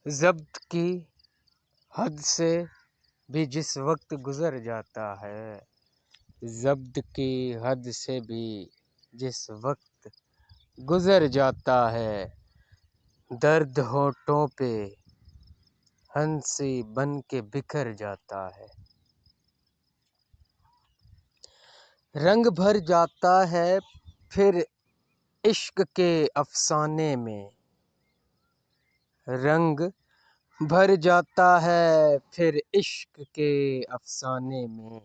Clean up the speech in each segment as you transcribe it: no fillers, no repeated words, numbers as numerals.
ضبط کی حد سے بھی جس وقت گزر جاتا ہے، ضبط کی حد سے بھی جس وقت گزر جاتا ہے، درد ہونٹوں پہ ہنسی بن کے بکھر جاتا ہے، رنگ بھر جاتا ہے پھر عشق کے افسانے میں، رنگ بھر جاتا ہے پھر عشق کے افسانے میں،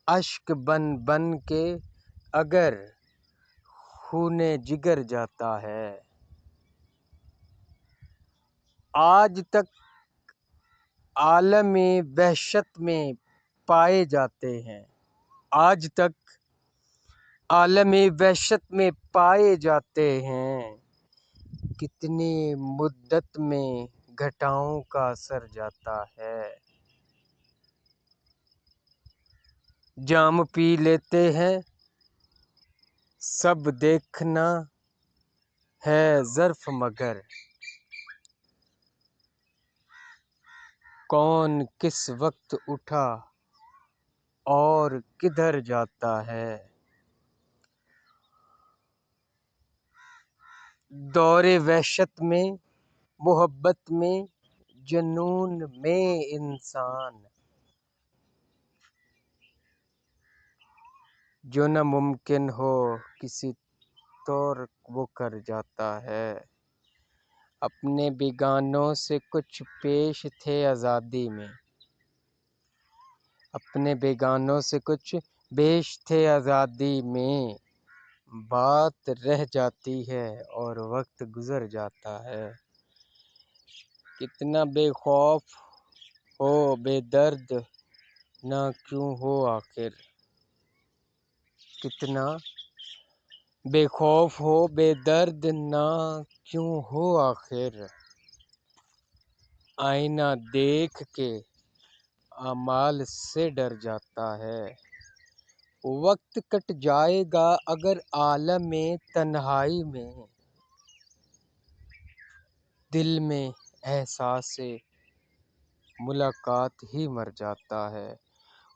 اشک بن بن کے اگر خون جگر جاتا ہے، آج تک عالم وحشت میں پائے جاتے ہیں، آج تک عالم وحشت میں پائے جاتے ہیں، کتنی مدت میں گھٹاؤں کا اثر جاتا ہے، جام پی لیتے ہیں سب دیکھنا ہے ظرف مگر کون کس وقت اٹھا اور کدھر جاتا ہے، دور وحشت میں محبت میں جنون میں انسان جو ناممکن ہو کسی طور وہ کر جاتا ہے، اپنے بیگانوں سے کچھ پیش تھے آزادی میں، اپنے بیگانوں سے کچھ بیش تھے آزادی میں، بات رہ جاتی ہے اور وقت گزر جاتا ہے، کتنا بے خوف ہو بے درد نہ کیوں ہو آخر، کتنا بے خوف ہو بے درد نہ کیوں ہو آخر، آئینہ دیکھ کے اعمال سے ڈر جاتا ہے، وقت کٹ جائے گا اگر عالم تنہائی میں، دل میں احساس ملاقات ہی مر جاتا ہے،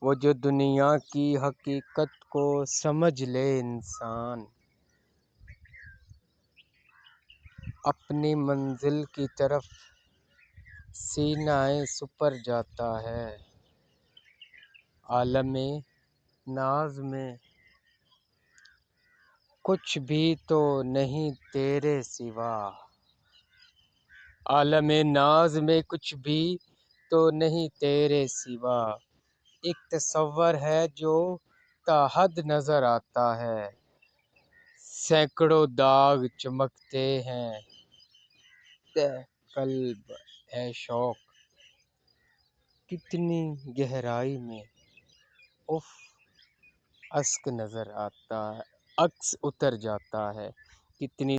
وہ جو دنیا کی حقیقت کو سمجھ لے انسان، اپنی منزل کی طرف سینہ سپر جاتا ہے، عالم ناز میں کچھ بھی تو نہیں تیرے سوا، عالم ناز میں کچھ بھی تو نہیں تیرے سوا، ایک تصور ہے جو تا حد نظر آتا ہے، سینکڑوں داغ چمکتے ہیں تہ قلب اے شوق، کتنی گہرائی میں اف اشک نظر آتا ہے، عکس اتر جاتا ہے، کتنی